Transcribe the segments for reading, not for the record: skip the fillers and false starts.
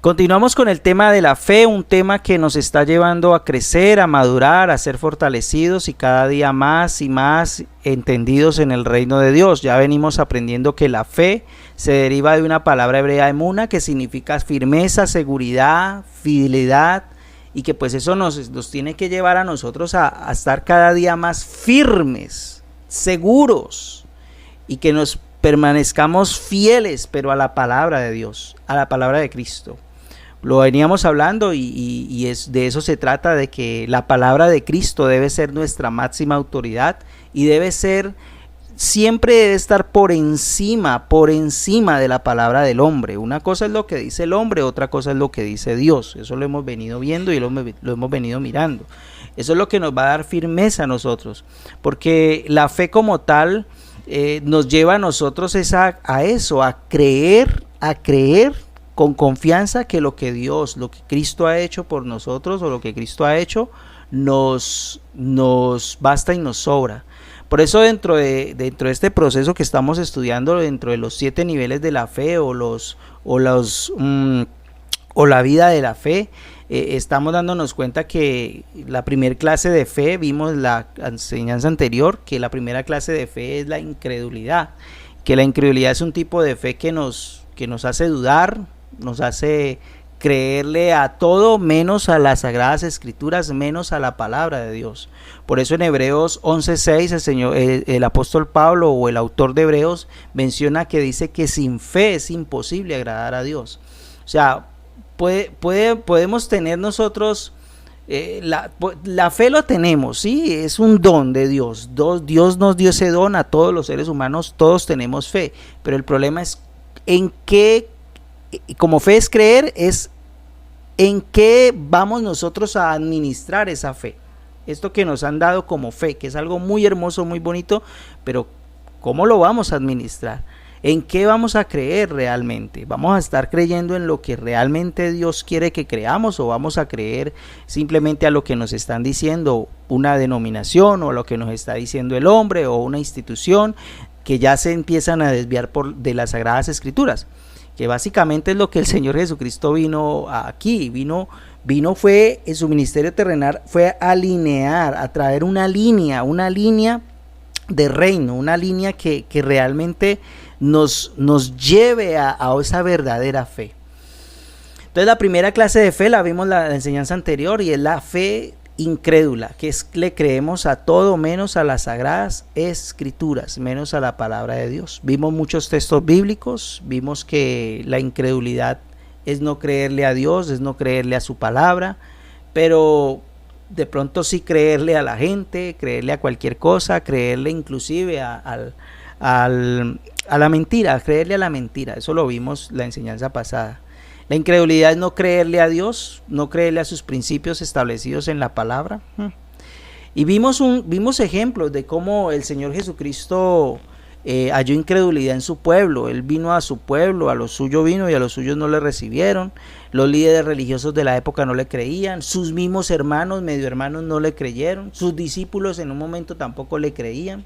Continuamos con el tema de la fe, un tema que nos está llevando a crecer, a madurar, a ser fortalecidos y cada día más y más entendidos en el reino de Dios. Ya venimos aprendiendo que la fe se deriva de una palabra hebrea emuna, que significa firmeza, seguridad, fidelidad, y que pues eso nos tiene que llevar a nosotros a estar cada día más firmes, seguros, y que nos permanezcamos fieles, pero a la palabra de Dios, a la palabra de Cristo. Lo veníamos hablando y de eso se trata, de que la palabra de Cristo debe ser nuestra máxima autoridad y siempre debe estar por encima de la palabra del hombre. Una cosa es lo que dice el hombre, otra cosa es lo que dice Dios. Eso lo hemos venido viendo y lo hemos venido mirando. Eso es lo que nos va a dar firmeza a nosotros, porque la fe como tal nos lleva a nosotros a eso, a creer con confianza que lo que Cristo ha hecho por nosotros, o lo que Cristo ha hecho, nos basta y nos sobra. Por eso dentro de este proceso que estamos estudiando, dentro de los 7 niveles de la fe o la vida de la fe, estamos dándonos cuenta que la primera clase de fe, vimos la enseñanza anterior, que la primera clase de fe es la incredulidad, que la incredulidad es un tipo de fe que nos hace dudar, nos hace creerle a todo menos a las Sagradas Escrituras, menos a la palabra de Dios. Por eso en Hebreos 11:6 el apóstol Pablo, o el autor de Hebreos, menciona que dice que sin fe es imposible agradar a Dios. O sea, podemos tener nosotros la fe, lo tenemos, sí, es un don de Dios. Dios nos dio ese don a todos los seres humanos, todos tenemos fe, pero el problema es en qué. Como fe es creer, es en qué vamos nosotros a administrar esa fe. Esto que nos han dado como fe, que es algo muy hermoso, muy bonito, pero ¿cómo lo vamos a administrar? ¿En qué vamos a creer realmente? ¿Vamos a estar creyendo en lo que realmente Dios quiere que creamos, o vamos a creer simplemente a lo que nos están diciendo una denominación, o lo que nos está diciendo el hombre, o una institución, que ya se empiezan a desviar de las Sagradas Escrituras? Que básicamente es lo que el Señor Jesucristo vino fue en su ministerio terrenal, fue a alinear, a traer una línea de reino, una línea que realmente nos lleve a esa verdadera fe. Entonces la primera clase de fe la vimos la enseñanza anterior, y es la fe incrédula, que le creemos a todo menos a las Sagradas Escrituras, menos a la palabra de Dios. Vimos muchos textos bíblicos, vimos que la incredulidad es no creerle a Dios, es no creerle a su palabra, pero de pronto sí creerle a la gente, creerle a cualquier cosa, creerle inclusive a la mentira, creerle a la mentira. Eso lo vimos la enseñanza pasada. La incredulidad es no creerle a Dios, no creerle a sus principios establecidos en la palabra. Y vimos ejemplos de cómo el Señor Jesucristo halló incredulidad en su pueblo. Él vino a su pueblo, a lo suyo vino y a los suyos no le recibieron. Los líderes religiosos de la época no le creían, sus mismos hermanos, medio hermanos, no le creyeron, sus discípulos en un momento tampoco le creían.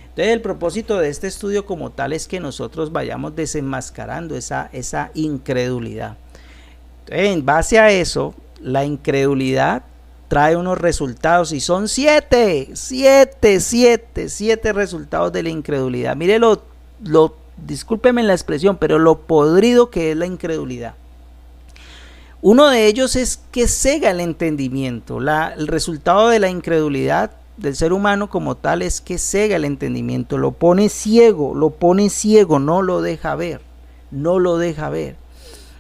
Entonces el propósito de este estudio como tal es que nosotros vayamos desenmascarando esa incredulidad. Entonces, en base a eso, la incredulidad trae unos resultados, y son 7 resultados de la incredulidad. Mire discúlpeme la expresión, pero lo podrido que es la incredulidad. Uno de ellos es que cega el entendimiento. El resultado de la incredulidad del ser humano como tal es que cega el entendimiento, lo pone ciego, no lo deja ver.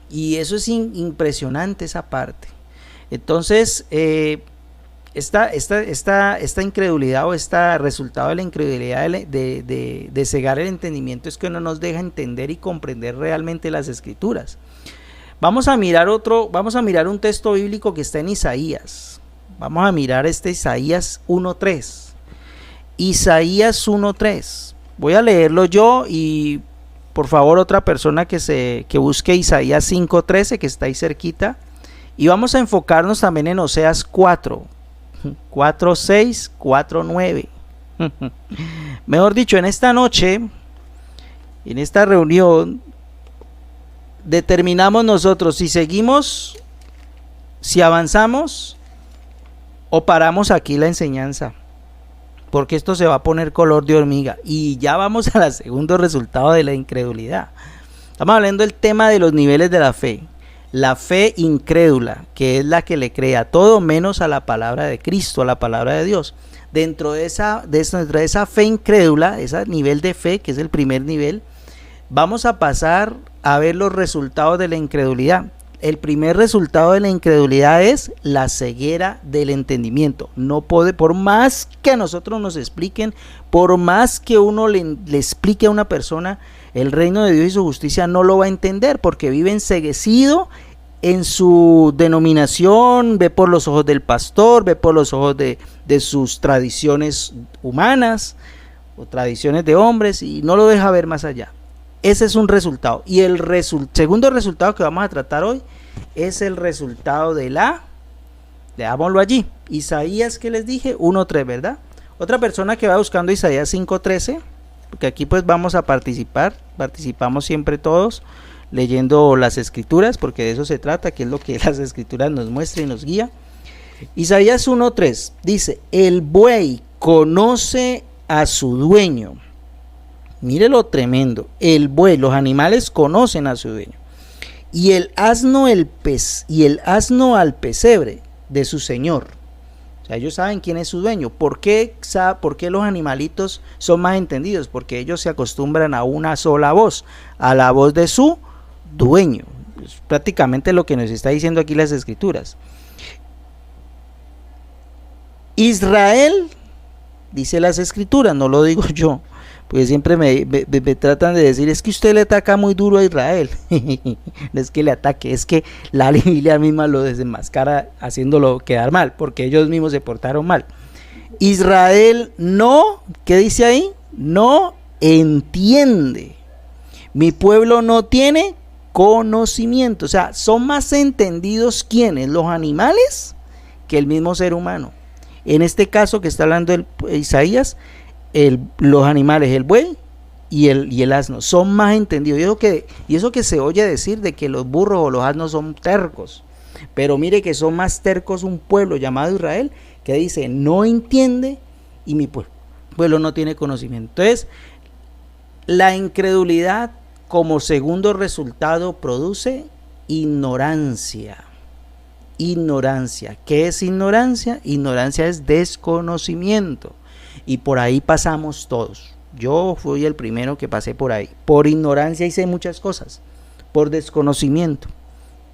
Y eso es impresionante, esa parte. Entonces, esta incredulidad, o este resultado de la incredulidad de cegar el entendimiento, es que no nos deja entender y comprender realmente las Escrituras. Vamos a mirar un texto bíblico que está en Isaías. Vamos a mirar Isaías 1:3. Isaías 1:3. Voy a leerlo yo, y por favor otra persona que busque Isaías 5:13, que está ahí cerquita. Y vamos a enfocarnos también en Oseas 4:6, 4:9. Mejor dicho, en esta noche, en esta reunión, determinamos nosotros si seguimos, si avanzamos o paramos aquí la enseñanza, porque esto se va a poner color de hormiga. Y ya vamos al segundo resultado de la incredulidad. Estamos hablando del tema de los niveles de la fe. La fe incrédula, que es la que le cree a todo menos a la palabra de Cristo, a la palabra de Dios. Dentro de esa fe incrédula, ese nivel de fe, que es el primer nivel, vamos a pasar a ver los resultados de la incredulidad. El primer resultado de la incredulidad es la ceguera del entendimiento. No puede, por más que a nosotros nos expliquen, por más que uno le explique a una persona el reino de Dios y su justicia, no lo va a entender, porque vive enceguecido en su denominación, ve por los ojos del pastor, ve por los ojos de sus tradiciones humanas o tradiciones de hombres, y no lo deja ver más allá. Ese es un resultado. Y el segundo resultado que vamos a tratar hoy es el resultado de leámoslo allí, Isaías, que les dije, 1:3, ¿verdad? Otra persona que va buscando Isaías 5:13, porque aquí pues vamos a participamos siempre todos leyendo las escrituras, porque de eso se trata, que es lo que las escrituras nos muestran y nos guía. Isaías 1:3 dice: el buey conoce a su dueño. Mire lo tremendo. El buey, los animales conocen a su dueño. Y el asno al pesebre de su señor. O sea, ellos saben quién es su dueño. ¿Por qué los animalitos son más entendidos? Porque ellos se acostumbran a una sola voz, a la voz de su dueño. Es prácticamente lo que nos está diciendo aquí las escrituras. Israel, dice las escrituras, no lo digo yo, porque siempre me tratan de decir, es que usted le ataca muy duro a Israel. No es que le ataque, es que la Biblia misma lo desenmascara haciéndolo quedar mal, porque ellos mismos se portaron mal. Israel no, ¿qué dice ahí? No entiende. Mi pueblo no tiene conocimiento. O sea, son más entendidos ¿quiénes? Los animales que el mismo ser humano. En este caso que está hablando Isaías, los animales, el buey y el asno, son más entendidos. Y eso que se oye decir de que los burros o los asnos son tercos. Pero mire que son más tercos un pueblo llamado Israel, que dice, no entiende, y mi pueblo no tiene conocimiento. Entonces, la incredulidad como segundo resultado produce ignorancia. Ignorancia. ¿Qué es ignorancia? Ignorancia es desconocimiento. Y por ahí pasamos todos. Yo fui el primero que pasé por ahí. Por ignorancia hice muchas cosas. Por desconocimiento.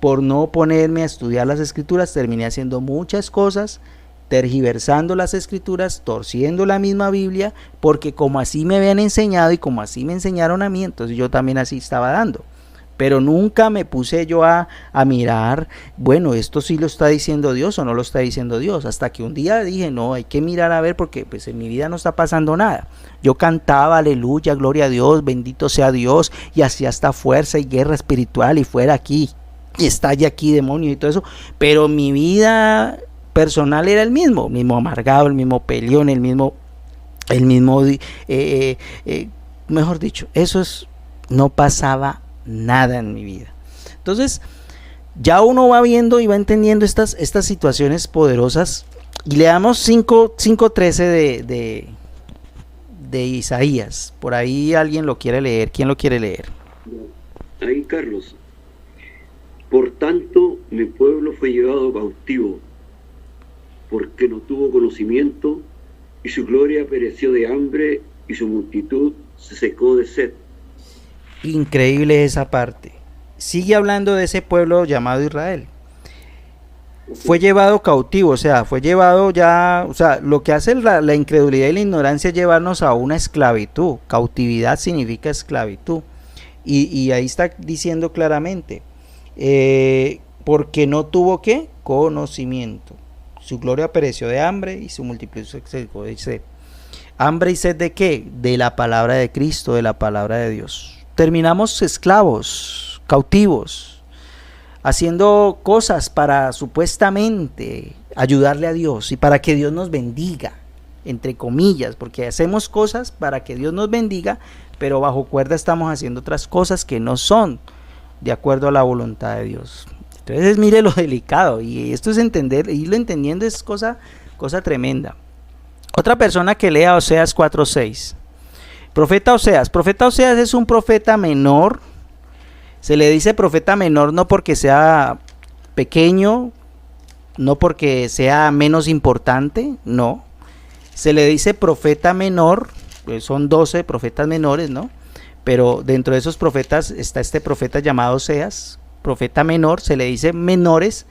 Por no ponerme a estudiar las escrituras, terminé haciendo muchas cosas, tergiversando las escrituras, torciendo la misma Biblia, porque como así me habían enseñado y como así me enseñaron a mí, entonces yo también así estaba dando. Pero nunca me puse yo a mirar, bueno, esto sí lo está diciendo Dios o no lo está diciendo Dios, hasta que un día dije, no, hay que mirar a ver, porque pues en mi vida no está pasando nada. Yo cantaba, aleluya, gloria a Dios, bendito sea Dios, y hacía hasta fuerza y guerra espiritual, y fuera aquí, y estalle aquí demonios y todo eso, pero mi vida personal era el mismo amargado, el mismo peleón, mejor dicho, no pasaba nada en mi vida. Entonces ya uno va viendo y va entendiendo estas situaciones poderosas, y leamos 5:13 de Isaías. Por ahí alguien lo quiere leer. ¿Quién lo quiere leer? Ahí, Carlos. Por tanto, mi pueblo fue llevado cautivo, porque no tuvo conocimiento, y su gloria pereció de hambre, y su multitud se secó de sed. Increíble esa parte. Sigue hablando de ese pueblo llamado Israel. Fue llevado cautivo, o sea, fue llevado ya, o sea, lo que hace la incredulidad y la ignorancia es llevarnos a una esclavitud. Cautividad significa esclavitud. Y ahí está diciendo claramente, porque no tuvo ¿qué? Conocimiento. Su gloria pereció de hambre y su multitud se secó de sed. ¿Hambre y sed de qué? De la palabra de Cristo, de la palabra de Dios. Terminamos esclavos, cautivos, haciendo cosas para supuestamente ayudarle a Dios y para que Dios nos bendiga, entre comillas, porque hacemos cosas para que Dios nos bendiga, pero bajo cuerda estamos haciendo otras cosas que no son de acuerdo a la voluntad de Dios. Entonces mire lo delicado, y esto es entender, irlo entendiendo es cosa tremenda. Otra persona que lea Oseas 4:6. Profeta Oseas es un profeta menor. Se le dice profeta menor no porque sea pequeño, no porque sea menos importante, no. Se le dice profeta menor, pues son 12 profetas menores, ¿no? Pero dentro de esos profetas está este profeta llamado Oseas, profeta menor. Se le dice menores,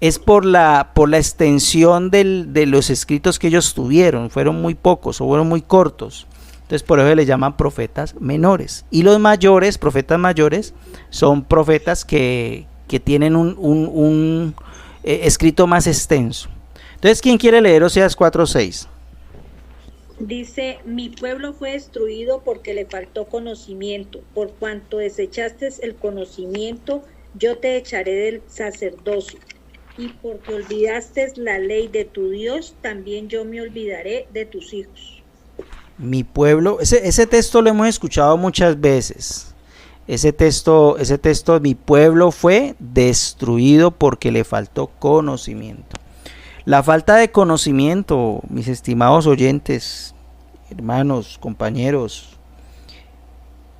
es por la extensión de los escritos que ellos tuvieron, fueron muy pocos o fueron muy cortos. Entonces por eso le llaman profetas menores. Y los mayores, profetas mayores, son profetas que tienen un escrito más extenso. Entonces, ¿quién quiere leer Oseas 4:6? Dice: mi pueblo fue destruido porque le faltó conocimiento. Por cuanto desechaste el conocimiento, yo te echaré del sacerdocio. Y porque olvidaste la ley de tu Dios, también yo me olvidaré de tus hijos. Mi pueblo, ese texto lo hemos escuchado muchas veces. Ese texto, mi pueblo fue destruido porque le faltó conocimiento. La falta de conocimiento, mis estimados oyentes, hermanos, compañeros,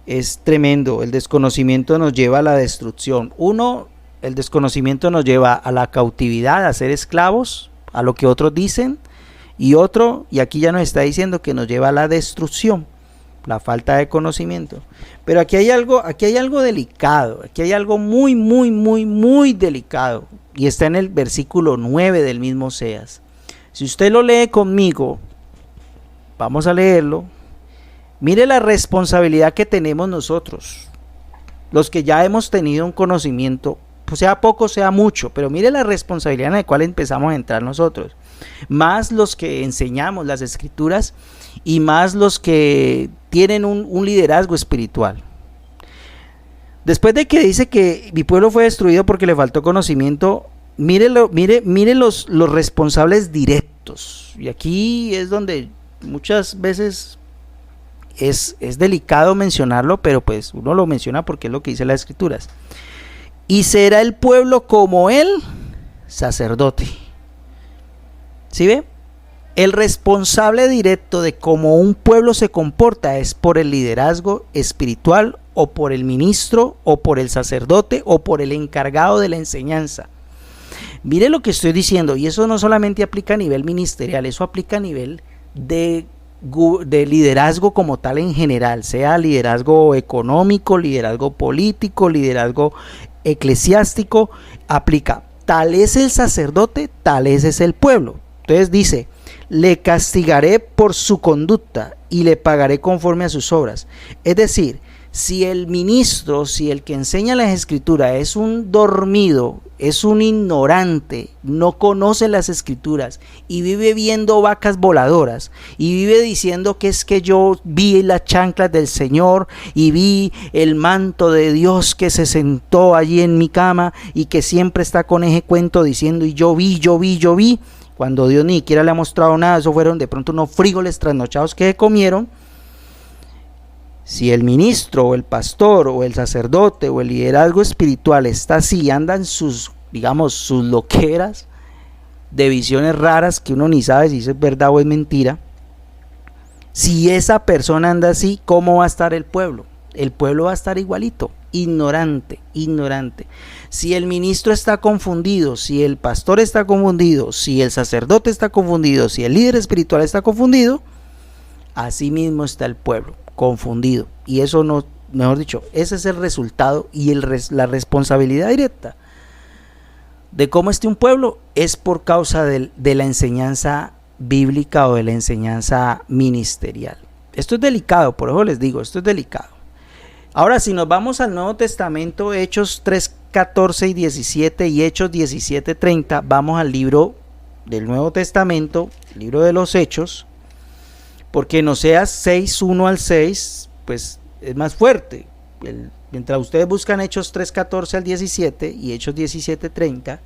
es tremendo. El desconocimiento nos lleva a la destrucción. El desconocimiento nos lleva a la cautividad, a ser esclavos, a lo que otros dicen. Y aquí ya nos está diciendo que nos lleva a la destrucción, la falta de conocimiento. Pero aquí hay algo delicado, aquí hay algo muy, muy, muy, muy delicado. Y está en el versículo 9 del mismo Oseas. Si usted lo lee conmigo, vamos a leerlo. Mire la responsabilidad que tenemos nosotros, los que ya hemos tenido un conocimiento, pues sea poco, sea mucho, pero mire la responsabilidad en la cual empezamos a entrar nosotros. Más los que enseñamos las escrituras y más los que tienen un liderazgo espiritual. Después de que dice que mi pueblo fue destruido porque le faltó conocimiento, mire los responsables directos. Y aquí es donde muchas veces es delicado mencionarlo, pero pues uno lo menciona porque es lo que dice las escrituras. Y será el pueblo como el sacerdote. ¿Sí ve? El responsable directo de cómo un pueblo se comporta es por el liderazgo espiritual, o por el ministro, o por el sacerdote, o por el encargado de la enseñanza. Mire lo que estoy diciendo, y eso no solamente aplica a nivel ministerial, eso aplica a nivel de liderazgo como tal en general, sea liderazgo económico, liderazgo político, liderazgo eclesiástico, aplica. Tal es el sacerdote, tal es el pueblo. Entonces dice: le castigaré por su conducta y le pagaré conforme a sus obras. Es decir, si el ministro, si el que enseña las escrituras es un dormido, es un ignorante, no conoce las escrituras y vive viendo vacas voladoras y vive diciendo que es que yo vi las chanclas del Señor y vi el manto de Dios que se sentó allí en mi cama y que siempre está con ese cuento diciendo y yo vi, cuando Dios ni siquiera le ha mostrado nada, eso fueron de pronto unos frijoles trasnochados que comieron. Si el ministro o el pastor o el sacerdote o el liderazgo espiritual está así, andan sus loqueras de visiones raras que uno ni sabe si es verdad o es mentira. Si esa persona anda así, ¿cómo va a estar el pueblo? El pueblo va a estar igualito, ignorante. Si el ministro está confundido, si el pastor está confundido, si el sacerdote está confundido, si el líder espiritual está confundido, así mismo está el pueblo confundido. Y eso no, mejor dicho, ese es el resultado y la responsabilidad directa de cómo esté un pueblo es por causa de la enseñanza bíblica o de la enseñanza ministerial. Esto es delicado, por eso les digo, esto es delicado. Ahora, si nos vamos al Nuevo Testamento, Hechos 3:14 y 17 y Hechos 17:30, vamos al libro del Nuevo Testamento, libro de los Hechos, porque en Oseas 6:1 al 6, pues es más fuerte. Mientras ustedes buscan Hechos 3:14 al 17 y Hechos 17:30,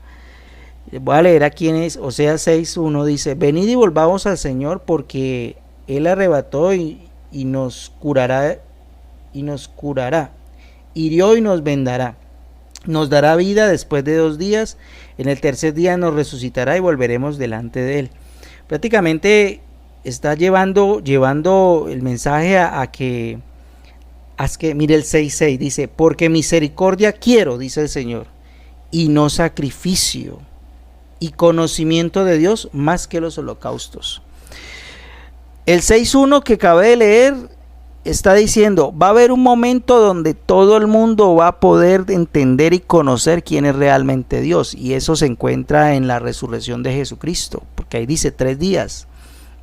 les voy a leer aquí en Oseas 6:1, dice: venid y volvamos al Señor, porque Él arrebató y nos curará, hirió y nos vendará. nos dará vida después de 2 días, en el tercer día nos resucitará y volveremos delante de él. Prácticamente está llevando el mensaje a que, mire el 6:6, dice, porque misericordia quiero, dice el Señor, y no sacrificio, y conocimiento de Dios más que los holocaustos. El 6:1 que acabé de leer está diciendo, va a haber un momento donde todo el mundo va a poder entender y conocer quién es realmente Dios, y eso se encuentra en la resurrección de Jesucristo, porque ahí dice 3 días.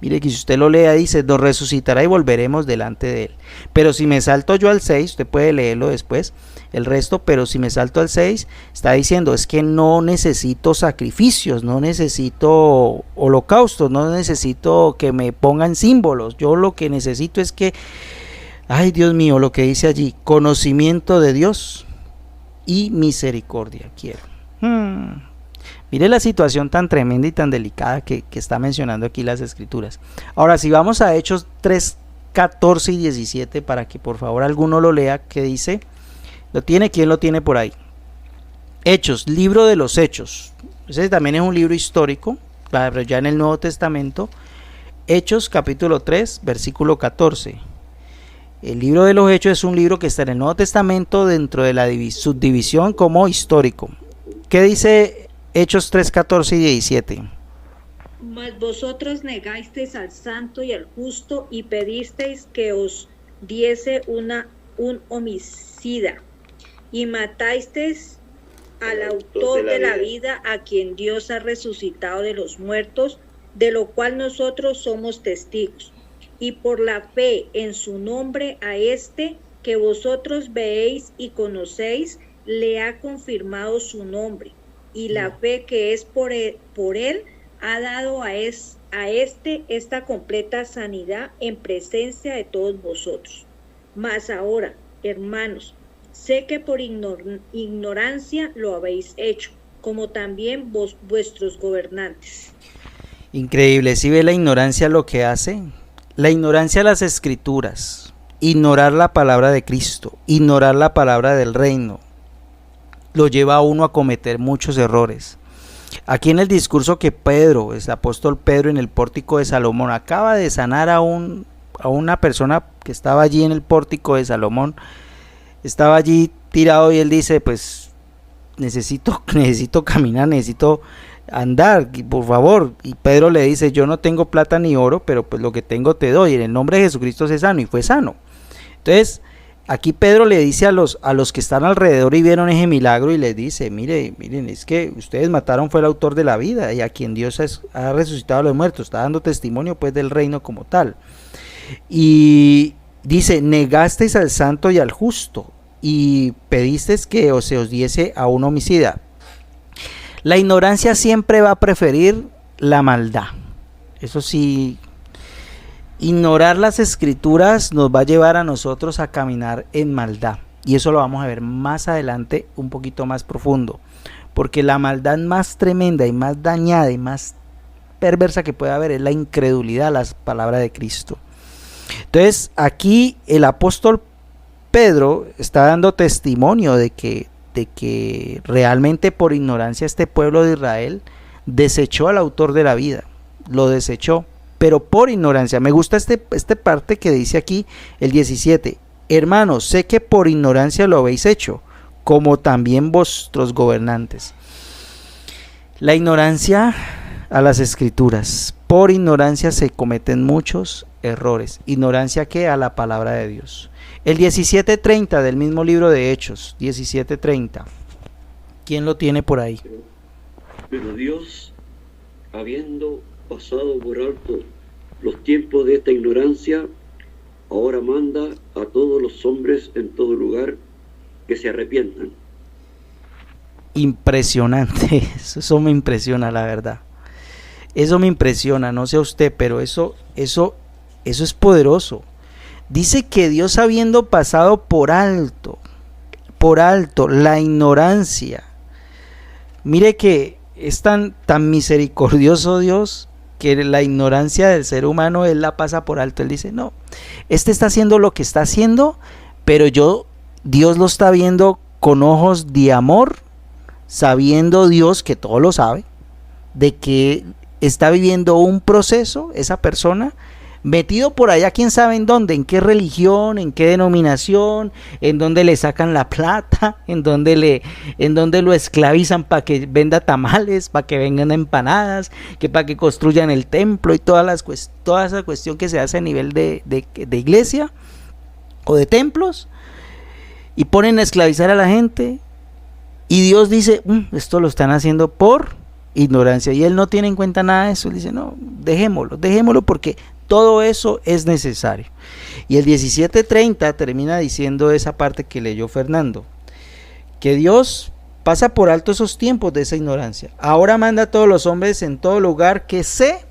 Mire que si usted lo lea, dice, nos resucitará y volveremos delante de él. Pero si me salto yo al 6, usted puede leerlo después, el resto, pero si me salto al 6, está diciendo, es que no necesito sacrificios, no necesito holocaustos, no necesito que me pongan símbolos. Yo lo que necesito es que, ay Dios mío, lo que dice allí, conocimiento de Dios y misericordia quiero. Mire la situación tan tremenda y tan delicada que está mencionando aquí las escrituras. Ahora, si vamos a Hechos 3, 14 y 17, para que por favor alguno lo lea, ¿qué dice? ¿Lo tiene? ¿Quién lo tiene por ahí? Hechos, libro de los Hechos. Ese también es un libro histórico, pero ya en el Nuevo Testamento. Hechos, capítulo 3, versículo 14. El libro de los Hechos es un libro que está en el Nuevo Testamento dentro de la subdivisión como histórico. ¿Qué dice Hechos 3, 14 y 17? Mas vosotros negasteis al santo y al justo y pedisteis que os diese un homicida y matasteis al autor de la vida, a quien Dios ha resucitado de los muertos, de lo cual nosotros somos testigos. Y por la fe en su nombre a este que vosotros veéis y conocéis, le ha confirmado su nombre. Y la fe que es por él ha dado a este esta completa sanidad en presencia de todos vosotros. Mas ahora, hermanos, sé que por ignorancia lo habéis hecho, como también vuestros gobernantes. Increíble, ¿sí ve la ignorancia lo que hace? La ignorancia a las escrituras, ignorar la palabra de Cristo, ignorar la palabra del reino, lo lleva a uno a cometer muchos errores. Aquí en el discurso que Pedro, el apóstol Pedro, en el pórtico de Salomón, acaba de sanar a una persona que estaba allí en el pórtico de Salomón, estaba allí tirado y él dice, pues necesito caminar, necesito andar, por favor. Y Pedro le dice, yo no tengo plata ni oro, pero pues lo que tengo te doy, en el nombre de Jesucristo sé sano, y fue sano. Entonces, aquí Pedro le dice a los que están alrededor y vieron ese milagro y les dice, miren, es que ustedes mataron fue el autor de la vida y a quien Dios ha resucitado a los muertos, está dando testimonio pues del reino como tal. Y dice, negasteis al santo y al justo y pedisteis que se os diese a un homicida. La ignorancia siempre va a preferir la maldad, eso sí. Ignorar las escrituras nos va a llevar a nosotros a caminar en maldad, y eso lo vamos a ver más adelante un poquito más profundo, porque la maldad más tremenda y más dañada y más perversa que puede haber es la incredulidad a las palabras de Cristo. Entonces aquí el apóstol Pedro está dando testimonio de que realmente por ignorancia este pueblo de Israel desechó al autor de la vida, lo desechó, pero por ignorancia. Me gusta este parte que dice aquí el 17, hermanos, sé que por ignorancia lo habéis hecho, como también vuestros gobernantes. La ignorancia a las escrituras, por ignorancia se cometen muchos errores. Ignorancia que a la palabra de Dios. El 17:30 del mismo libro de Hechos, 17:30. ¿Quién lo tiene por ahí? Pero Dios, habiendo pasado por alto los tiempos de esta ignorancia, ahora manda a todos los hombres en todo lugar que se arrepientan. Impresionante, eso me impresiona, la verdad. Eso me impresiona, no sé a usted, pero eso es poderoso. Dice que Dios, habiendo pasado por alto la ignorancia, mire que es tan misericordioso Dios, que la ignorancia del ser humano Él la pasa por alto. Él dice, no, este está haciendo lo que está haciendo, pero Dios lo está viendo con ojos de amor, sabiendo Dios, que todo lo sabe, de que está viviendo un proceso, esa persona, metido por allá, quién sabe en dónde, en qué religión, en qué denominación, en dónde le sacan la plata, en dónde lo esclavizan para que venda tamales, para que vengan empanadas, que para que construyan el templo y toda esa cuestión que se hace a nivel de iglesia o de templos, y ponen a esclavizar a la gente, y Dios dice, esto lo están haciendo por ignorancia, y Él no tiene en cuenta nada de eso. Él dice, no, dejémoslo porque todo eso es necesario. Y el 17:30 termina diciendo esa parte que leyó Fernando, que Dios pasa por alto esos tiempos de esa ignorancia. Ahora manda a todos los hombres en todo lugar que se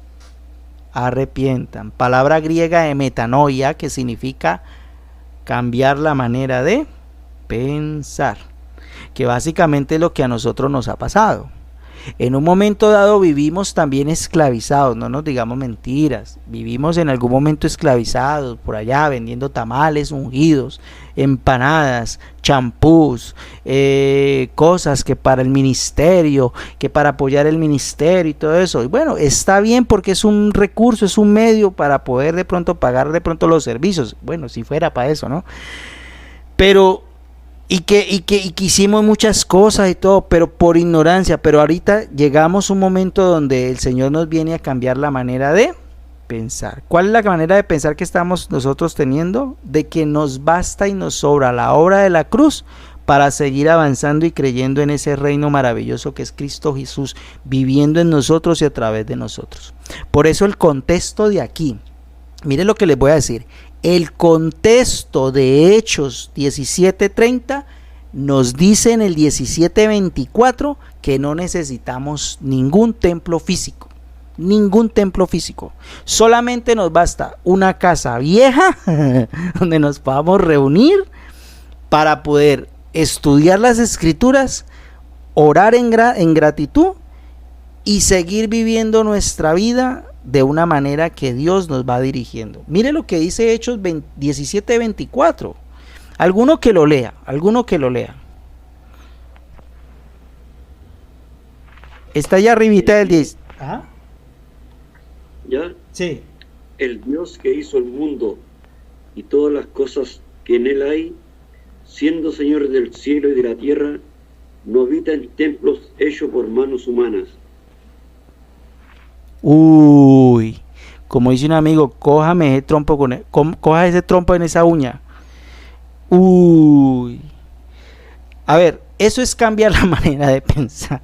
arrepientan. Palabra griega metanoia, que significa cambiar la manera de pensar, que básicamente es lo que a nosotros nos ha pasado. En un momento dado vivimos también esclavizados, no nos digamos mentiras, vivimos en algún momento esclavizados por allá vendiendo tamales ungidos, empanadas, champús, cosas que para el ministerio, que para apoyar el ministerio y todo eso. Y bueno, está bien porque es un recurso, es un medio para poder de pronto pagar de pronto los servicios. Bueno, si fuera para eso, ¿no? Pero y que hicimos muchas cosas y todo, pero por ignorancia. Pero ahorita llegamos a un momento donde el Señor nos viene a cambiar la manera de pensar. ¿Cuál es la manera de pensar que estamos nosotros teniendo? De que nos basta y nos sobra la obra de la cruz para seguir avanzando y creyendo en ese reino maravilloso que es Cristo Jesús, viviendo en nosotros y a través de nosotros. Por eso el contexto de aquí, mire lo que les voy a decir. El contexto de Hechos 17:30 nos dice en el 17:24 que no necesitamos ningún templo físico, solamente nos basta una casa vieja donde nos podamos reunir para poder estudiar las escrituras, orar en gratitud y seguir viviendo nuestra vida de una manera que Dios nos va dirigiendo. Mire lo que dice Hechos 17:24. Alguno que lo lea. Está allá arribita del 10. ¿Ah? ¿Ya? Sí. El Dios que hizo el mundo y todas las cosas que en él hay, siendo Señor del cielo y de la tierra, no habita en templos hechos por manos humanas. Uy, como dice un amigo, coja ese trompo en esa uña. Uy. A ver, eso es cambiar la manera de pensar.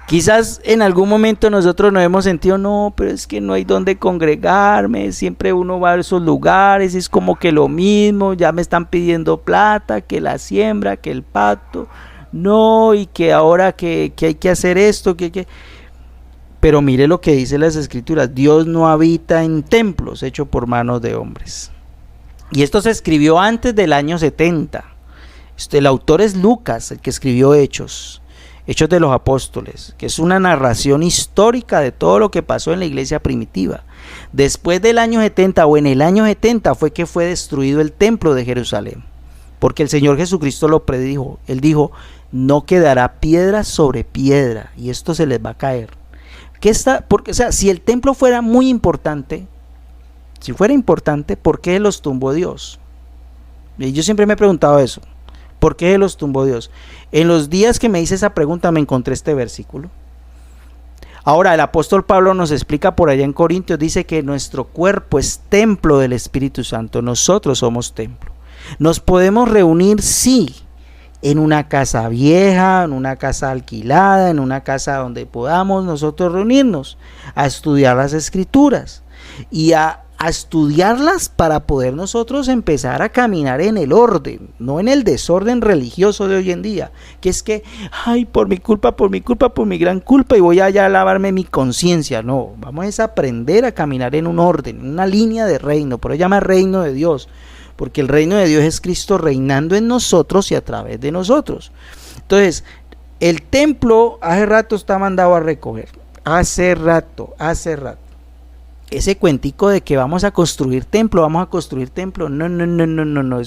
Quizás en algún momento nosotros nos hemos sentido, no, pero es que no hay donde congregarme, siempre uno va a esos lugares, es como que lo mismo, ya me están pidiendo plata, que la siembra, que el pacto, no, y que ahora que hay que hacer esto, Pero mire lo que dice las escrituras, Dios no habita en templos hechos por manos de hombres. Y esto se escribió antes del año 70. El autor es Lucas, el que escribió Hechos de los Apóstoles, que es una narración histórica de todo lo que pasó en la iglesia primitiva. Después del año 70 o en el año 70 fue que fue destruido el templo de Jerusalén, porque el Señor Jesucristo lo predijo. Él dijo, no quedará piedra sobre piedra y esto se les va a caer. Porque, o sea, si el templo fuera muy importante, ¿por qué los tumbó Dios? Y yo siempre me he preguntado eso. ¿Por qué los tumbó Dios? En los días que me hice esa pregunta me encontré este versículo. Ahora el apóstol Pablo nos explica por allá en Corintios, dice que nuestro cuerpo es templo del Espíritu Santo, nosotros somos templo. Nos podemos reunir, sí, en una casa vieja, en una casa alquilada, en una casa donde podamos nosotros reunirnos a estudiar las escrituras y a estudiarlas para poder nosotros empezar a caminar en el orden, no en el desorden religioso de hoy en día, que es que, ay, por mi gran culpa y voy allá a lavarme mi conciencia. No, vamos a aprender a caminar en un orden, en una línea de reino, por eso se llama reino de Dios, porque el reino de Dios es Cristo reinando en nosotros y a través de nosotros. Entonces, el templo hace rato está mandado a recoger, hace rato. ese cuentico de que vamos a construir templo, no,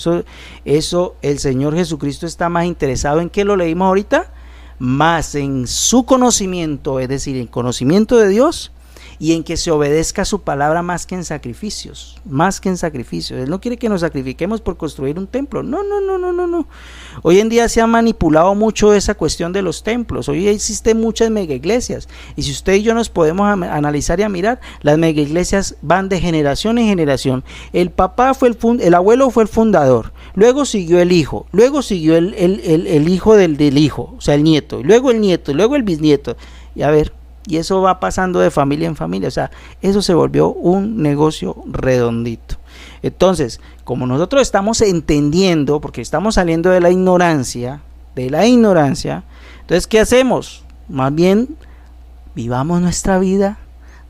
eso el Señor Jesucristo está más interesado en, ¿qué lo leímos ahorita? Más en su conocimiento, es decir, en conocimiento de Dios, y en que se obedezca su palabra más que en sacrificios. Él no quiere que nos sacrifiquemos por construir un templo. No. Hoy en día se ha manipulado mucho esa cuestión de los templos. Hoy existen muchas mega iglesias, y si usted y yo nos podemos analizar y a mirar, las mega iglesias van de generación en generación. El papá el abuelo fue el fundador, luego siguió el hijo, luego siguió el hijo del hijo, o sea, el nieto, y luego el nieto, y luego el bisnieto, y a ver, y eso va pasando de familia en familia. O sea, eso se volvió un negocio redondito. Entonces, como nosotros estamos entendiendo, porque estamos saliendo de la ignorancia, entonces, ¿qué hacemos? Más bien, vivamos nuestra vida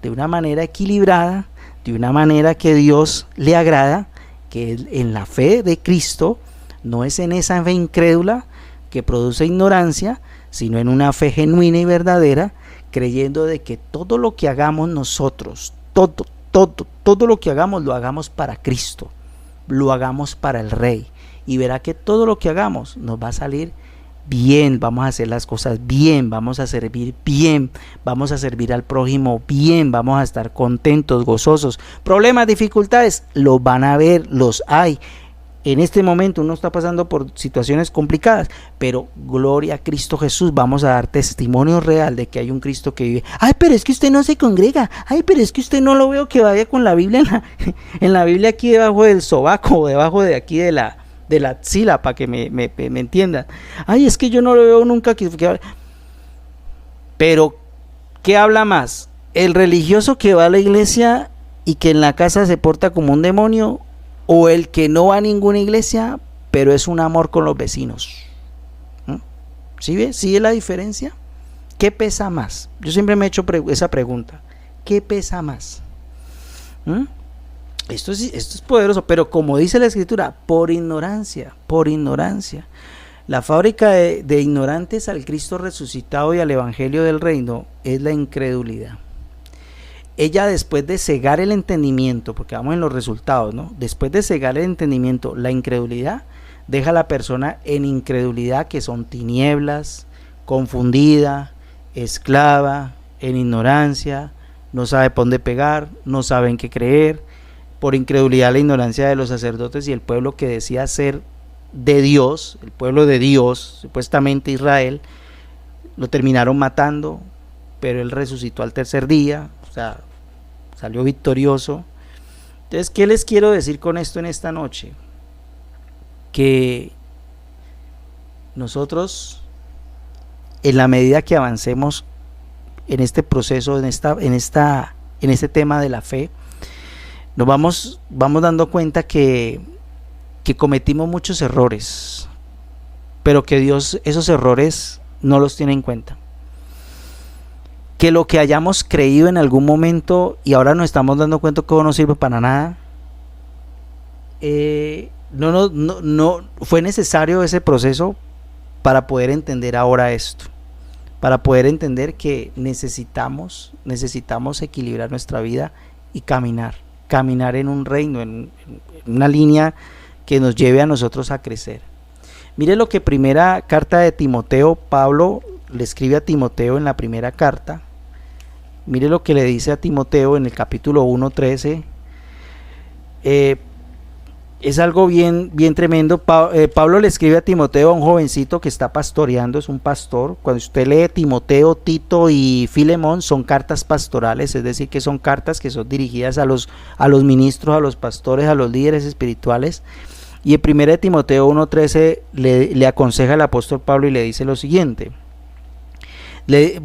de una manera equilibrada, de una manera que Dios le agrada, que en la fe de Cristo, no es en esa fe incrédula que produce ignorancia, sino en una fe genuina y verdadera, creyendo de que todo lo que hagamos nosotros, todo lo que hagamos, lo hagamos para Cristo, lo hagamos para el Rey, y verá que todo lo que hagamos nos va a salir bien, vamos a hacer las cosas bien, vamos a servir bien, vamos a servir al prójimo bien, vamos a estar contentos, gozosos. Problemas, dificultades, los van a ver, los hay. En este momento uno está pasando por situaciones complicadas, pero gloria a Cristo Jesús, vamos a dar testimonio real de que hay un Cristo que vive. Ay, pero es que usted no se congrega. Ay, pero es que usted no lo veo que vaya con la Biblia en la Biblia aquí debajo del sobaco, o debajo de aquí de la axila, para que me entiendan. Ay, es que yo no lo veo nunca Pero, ¿qué habla más? ¿El religioso que va a la iglesia y que en la casa se porta como un demonio? ¿O el que no va a ninguna iglesia, pero es un amor con los vecinos? ¿Sí ve? ¿Sí es la diferencia? ¿Qué pesa más? Yo siempre me he hecho esa pregunta. ¿Qué pesa más? Esto es poderoso, pero como dice la Escritura, por ignorancia. La fábrica de ignorantes al Cristo resucitado y al Evangelio del Reino es la incredulidad. Ella, después de cegar el entendimiento, porque vamos en los resultados, ¿no? Después de cegar el entendimiento, la incredulidad deja a la persona en incredulidad, que son tinieblas, confundida, esclava, en ignorancia, no sabe por dónde pegar, no sabe en qué creer. Por incredulidad, la ignorancia de los sacerdotes y el pueblo que decía ser de Dios, el pueblo de Dios, supuestamente Israel, lo terminaron matando, pero él resucitó al tercer día, o sea, salió victorioso. Entonces, ¿qué les quiero decir con esto en esta noche? Que nosotros, en la medida que avancemos en este proceso, en este tema de la fe, nos vamos dando cuenta que cometimos muchos errores, pero que Dios esos errores no los tiene en cuenta. Que lo que hayamos creído en algún momento y ahora nos estamos dando cuenta que no sirve para nada, no fue necesario ese proceso para poder entender ahora esto, para poder entender que necesitamos equilibrar nuestra vida y caminar en un reino, en una línea que nos lleve a nosotros a crecer. Mire lo que primera carta de Timoteo, Pablo le escribe a Timoteo en la primera carta. Mire lo que le dice a Timoteo en el capítulo 1:13. Es algo bien tremendo. Pablo le escribe a Timoteo, a un jovencito que está pastoreando, es un pastor. Cuando usted lee Timoteo, Tito y Filemón, son cartas pastorales, es decir, que son cartas que son dirigidas a los ministros, a los pastores, a los líderes espirituales. Y en 1 de Timoteo 1:13 le aconseja el apóstol Pablo y le dice lo siguiente. Le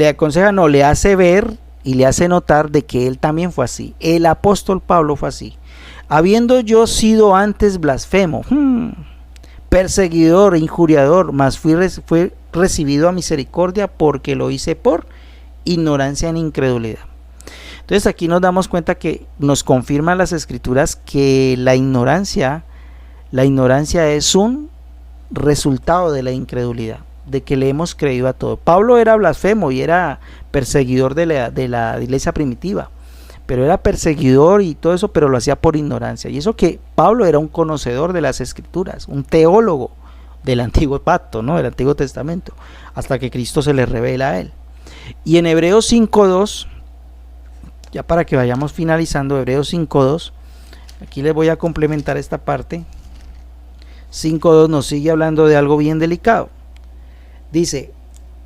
aconseja, no, le hace ver y le hace notar de que él también fue así. El apóstol Pablo fue así. Habiendo yo sido antes blasfemo, perseguidor, injuriador, mas fue recibido a misericordia porque lo hice por ignorancia en incredulidad. Entonces aquí nos damos cuenta que nos confirman las escrituras que la ignorancia es un resultado de la incredulidad, de que le hemos creído a todo. Pablo era blasfemo y era perseguidor de la iglesia primitiva. pero era perseguidor y todo eso, pero lo hacía por ignorancia. Y eso que Pablo era un conocedor de las Escrituras, un teólogo del Antiguo Pacto, ¿no? Del Antiguo Testamento, hasta que Cristo se le revela a él. Y en Hebreos 5.2, ya para que vayamos finalizando, Hebreos 5.2, aquí les voy a complementar esta parte. 5.2 nos sigue hablando de algo bien delicado. Dice,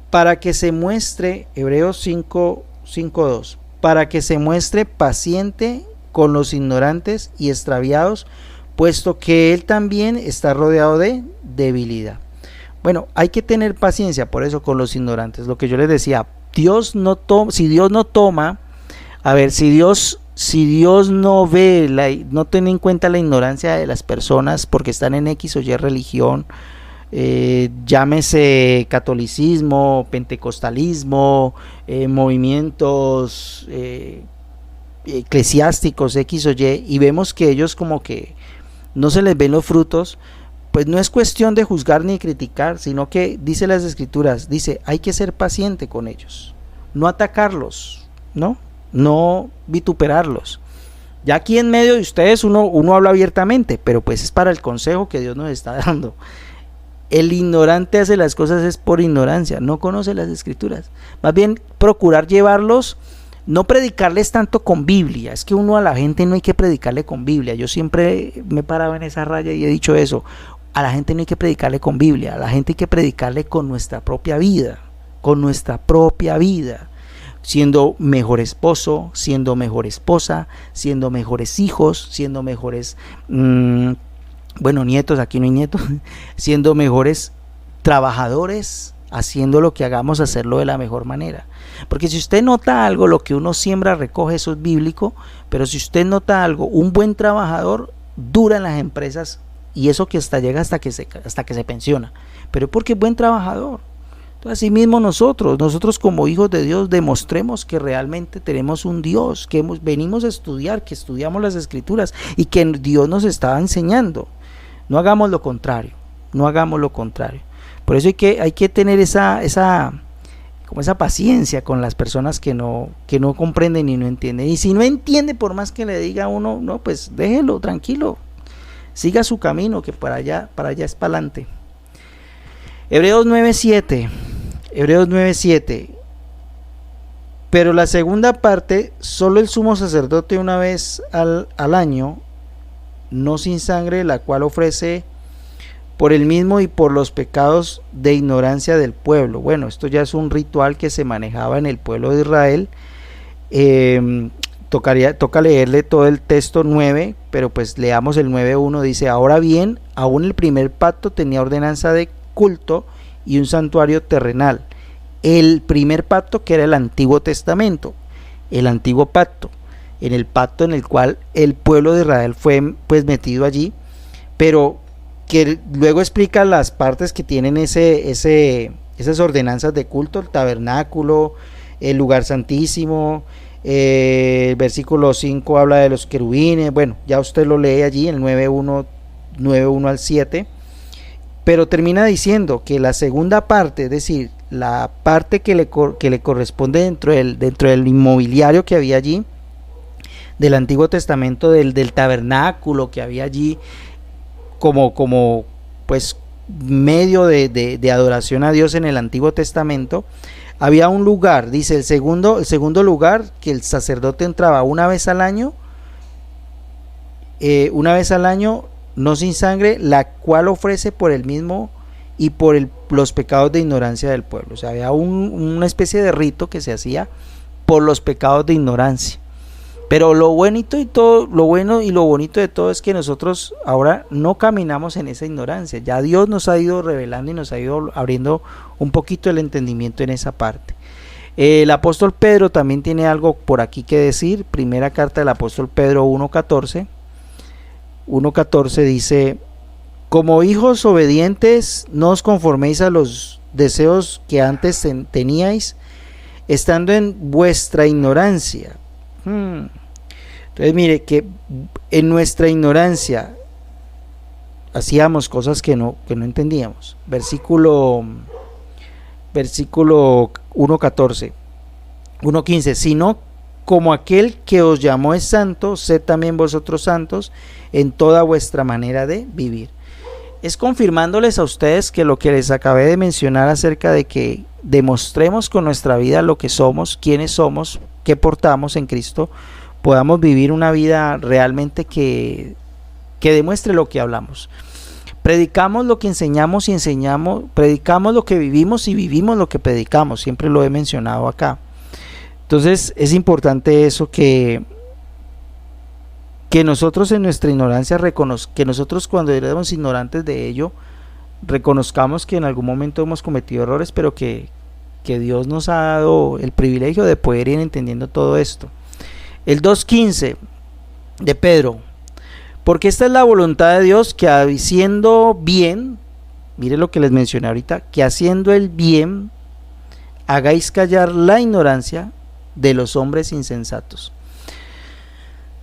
para que se muestre, Hebreos 5.2, para que se muestre paciente con los ignorantes y extraviados, puesto que él también está rodeado de debilidad. Bueno, hay que tener paciencia por eso con los ignorantes. Lo que yo les decía, si Dios no toma, a ver, si Dios no ve, no tiene en cuenta la ignorancia de las personas porque están en X o Y religión, llámese catolicismo, pentecostalismo, movimientos eclesiásticos X o Y, y vemos que ellos como que no se les ven los frutos, pues no es cuestión de juzgar ni criticar, sino que dice las Escrituras, dice, hay que ser paciente con ellos, no atacarlos, no vituperarlos. Ya aquí en medio de ustedes uno habla abiertamente, pero pues es para el consejo que Dios nos está dando. El ignorante hace las cosas es por ignorancia, no conoce las Escrituras. Más bien procurar llevarlos, no predicarles tanto con Biblia. Es que uno a la gente no hay que predicarle con Biblia. Yo siempre me he parado en esa raya y he dicho eso. A la gente no hay que predicarle con Biblia, a la gente hay que predicarle con nuestra propia vida, siendo mejor esposo, siendo mejor esposa, siendo mejores hijos, siendo mejores nietos, aquí no hay nietos, siendo mejores trabajadores, haciendo lo que hagamos, hacerlo de la mejor manera. Porque si usted nota algo, lo que uno siembra recoge, eso es bíblico, pero si usted nota algo, un buen trabajador dura en las empresas, y eso que llega hasta que se pensiona, pero porque es buen trabajador. Entonces, así mismo nosotros como hijos de Dios demostremos que realmente tenemos un Dios, que venimos a estudiar, que estudiamos las Escrituras y que Dios nos está enseñando. No hagamos lo contrario. Por eso hay que tener esa paciencia con las personas que no comprenden y no entienden. Y si no entiende, por más que le diga a uno, no, pues déjelo tranquilo, siga su camino, que para allá es para adelante. Hebreos 9:7. Pero la segunda parte, solo el sumo sacerdote una vez al año, no sin sangre, la cual ofrece por el mismo y por los pecados de ignorancia del pueblo. Bueno, esto ya es un ritual que se manejaba en el pueblo de Israel. Toca leerle todo el texto 9, pero pues leamos el 9:1. Dice, ahora bien, aún el primer pacto tenía ordenanza de culto y un santuario terrenal. El primer pacto, que era el Antiguo Testamento, el Antiguo Pacto, en el pacto en el cual el pueblo de Israel fue pues metido allí, pero que luego explica las partes que tienen esas ordenanzas de culto, el tabernáculo, el lugar santísimo. El versículo 5 habla de los querubines. Bueno, ya usted lo lee allí en el 9:1 al 7, pero termina diciendo que la segunda parte, es decir, la parte que le corresponde dentro del inmobiliario que había allí del Antiguo Testamento, del tabernáculo que había allí como pues medio de adoración a Dios en el Antiguo Testamento, había un lugar, dice el segundo lugar, que el sacerdote entraba una vez al año, no sin sangre, la cual ofrece por el mismo y por los pecados de ignorancia del pueblo. O sea, había una especie de rito que se hacía por los pecados de ignorancia. Pero lo bueno y lo bonito de todo es que nosotros ahora no caminamos en esa ignorancia. Ya Dios nos ha ido revelando y nos ha ido abriendo un poquito el entendimiento en esa parte. El apóstol Pedro también tiene algo por aquí que decir. Primera carta del apóstol Pedro 1:14 dice: como hijos obedientes, no os conforméis a los deseos que antes teníais, estando en vuestra ignorancia. Entonces mire que en nuestra ignorancia hacíamos cosas que no entendíamos. Versículo 1:15, sino como aquel que os llamó es santo, sed también vosotros santos en toda vuestra manera de vivir. Es confirmándoles a ustedes que lo que les acabé de mencionar acerca de que demostremos con nuestra vida lo que somos, quiénes somos, qué portamos en Cristo, podamos vivir una vida realmente que demuestre lo que hablamos. Predicamos lo que enseñamos y enseñamos, predicamos lo que vivimos y vivimos lo que predicamos, siempre lo he mencionado acá. Entonces es importante eso, que nosotros en nuestra ignorancia que nosotros cuando éramos ignorantes de ello, reconozcamos que en algún momento hemos cometido errores, pero que Dios nos ha dado el privilegio de poder ir entendiendo todo esto. El 2:15 de Pedro: porque esta es la voluntad de Dios, que haciendo bien, mire lo que les mencioné ahorita, que haciendo el bien hagáis callar la ignorancia de los hombres insensatos.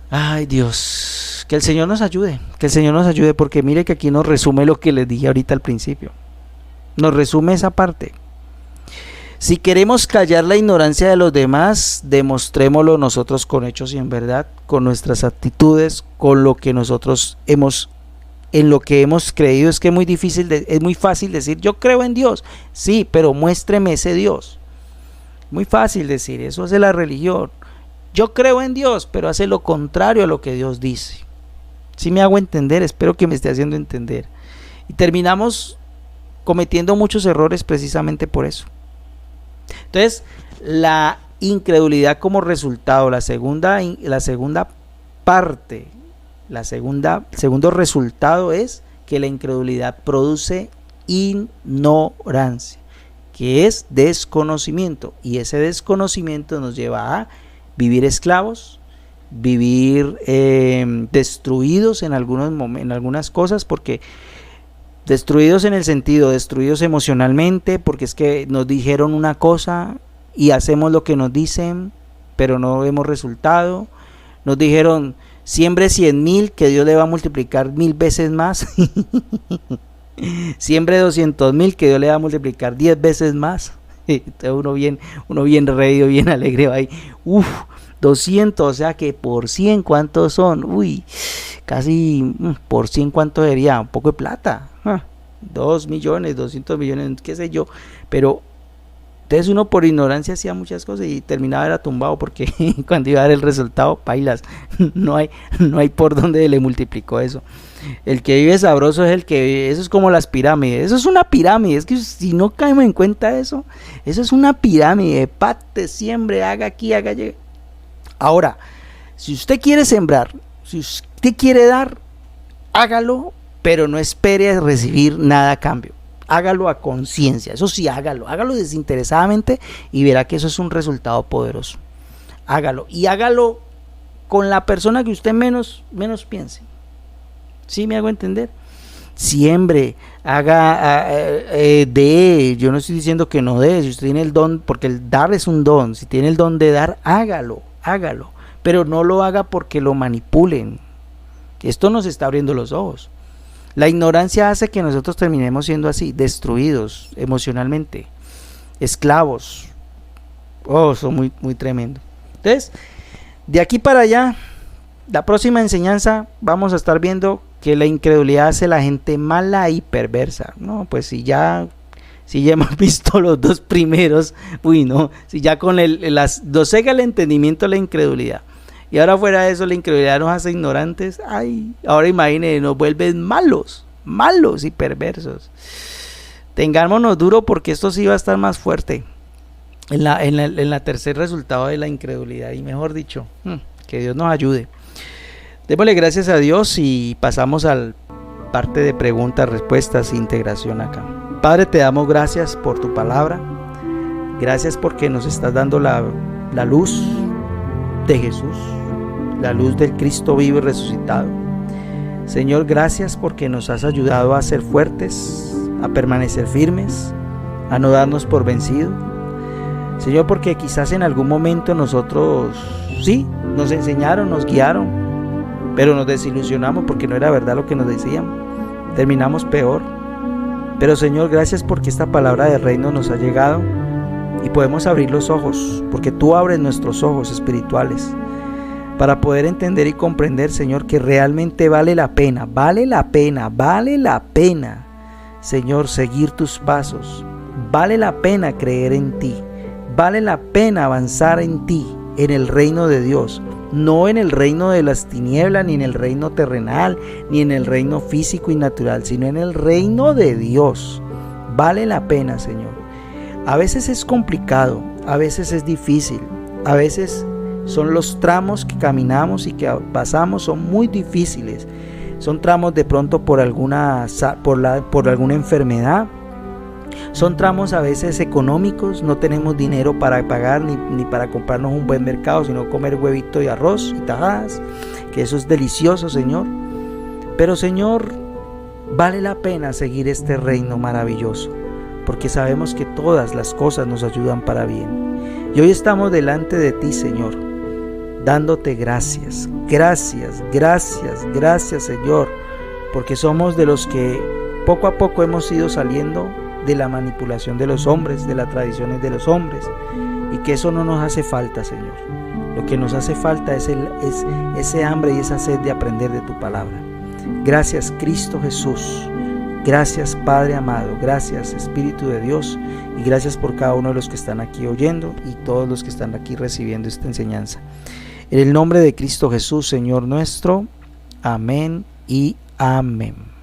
Ay, Dios, que el Señor nos ayude, porque mire que aquí nos resume lo que les dije ahorita al principio, nos resume esa parte. Si queremos callar la ignorancia de los demás, demostrémoslo nosotros con hechos y en verdad, con nuestras actitudes, con lo que nosotros en lo que hemos creído. Es que es muy fácil decir yo creo en Dios, sí, pero muéstreme ese Dios. Muy fácil decir, eso hace la religión. Yo creo en Dios, pero hace lo contrario a lo que Dios dice. Si me hago entender, espero que me esté haciendo entender. Y terminamos cometiendo muchos errores precisamente por eso. Entonces, la incredulidad como resultado, segundo resultado es que la incredulidad produce ignorancia, que es desconocimiento, y ese desconocimiento nos lleva a vivir esclavos, vivir destruidos en algunas cosas, porque destruidos en el sentido, destruidos emocionalmente, porque es que nos dijeron una cosa y hacemos lo que nos dicen, pero no vemos resultado. Nos dijeron, siembre 100,000, que Dios le va a multiplicar 1,000 veces más. Siembre 200,000, que Dios le va a multiplicar 10 veces más. Entonces uno bien reído, bien alegre va ahí. 200, o sea que por 100, ¿cuántos son? Casi por 100, ¿cuánto sería? Un poco de plata. 2 millones, 200 millones, qué sé yo. Pero entonces uno por ignorancia hacía muchas cosas y terminaba era tumbado, porque cuando iba a dar el resultado, pailas, no hay por dónde le multiplicó eso. El que vive sabroso es el que vive, eso es como las pirámides, eso es una pirámide, es que si no caemos en cuenta eso es una pirámide, pate, siembre, haga aquí, haga allá. Ahora, si usted quiere sembrar, si usted quiere dar, hágalo, pero no espere a recibir nada a cambio. Hágalo a conciencia, eso sí, hágalo desinteresadamente y verá que eso es un resultado poderoso. Hágalo, y hágalo con la persona que usted menos piense. ¿Sí me hago entender? Siembre, haga, dé. Yo no estoy diciendo que no dé, si usted tiene el don, porque el dar es un don, si tiene el don de dar, hágalo, pero no lo haga porque lo manipulen. Esto nos está abriendo los ojos. La ignorancia hace que nosotros terminemos siendo así, destruidos emocionalmente, esclavos. Son muy, muy tremendo. Entonces, de aquí para allá, la próxima enseñanza vamos a estar viendo que la incredulidad hace a la gente mala y perversa. No, pues si ya hemos visto los dos primeros, si ya con nos cega el entendimiento la incredulidad. Y ahora fuera de eso, la incredulidad nos hace ignorantes. Ahora imagínense, nos vuelven malos y perversos. Tengámonos duro, porque esto sí va a estar más fuerte en la tercer resultado de la incredulidad. Y mejor dicho, que Dios nos ayude. Démosle gracias a Dios y pasamos al parte de preguntas, respuestas e integración acá. Padre, te damos gracias por tu palabra. Gracias porque nos estás dando la luz de Jesús, la luz del Cristo vivo y resucitado. Señor, gracias porque nos has ayudado a ser fuertes, a permanecer firmes, a no darnos por vencido. Señor, porque quizás en algún momento nosotros sí, nos enseñaron, nos guiaron, pero nos desilusionamos porque no era verdad lo que nos decían. Terminamos peor. Pero Señor, gracias porque esta palabra del reino nos ha llegado y podemos abrir los ojos, porque tú abres nuestros ojos espirituales para poder entender y comprender, Señor, que realmente vale la pena, Señor, seguir tus pasos, vale la pena creer en ti, vale la pena avanzar en ti, en el reino de Dios, no en el reino de las tinieblas, ni en el reino terrenal, ni en el reino físico y natural, sino en el reino de Dios. Vale la pena, Señor. A veces es complicado, a veces es difícil, a veces son los tramos que caminamos y que pasamos, son muy difíciles. Son tramos de pronto por alguna enfermedad. Son tramos a veces económicos, no tenemos dinero para pagar ni para comprarnos un buen mercado, sino comer huevito y arroz y tajadas, que eso es delicioso, Señor. Pero, Señor, vale la pena seguir este reino maravilloso, porque sabemos que todas las cosas nos ayudan para bien. Y hoy estamos delante de ti, Señor, dándote gracias, Señor, porque somos de los que poco a poco hemos ido saliendo de la manipulación de los hombres, de las tradiciones de los hombres, y que eso no nos hace falta, Señor. Lo que nos hace falta es ese hambre y esa sed de aprender de tu palabra. Gracias, Cristo Jesús. Gracias, Padre amado. Gracias, Espíritu de Dios, y gracias por cada uno de los que están aquí oyendo y todos los que están aquí recibiendo esta enseñanza. En el nombre de Cristo Jesús, Señor nuestro. Amén y amén.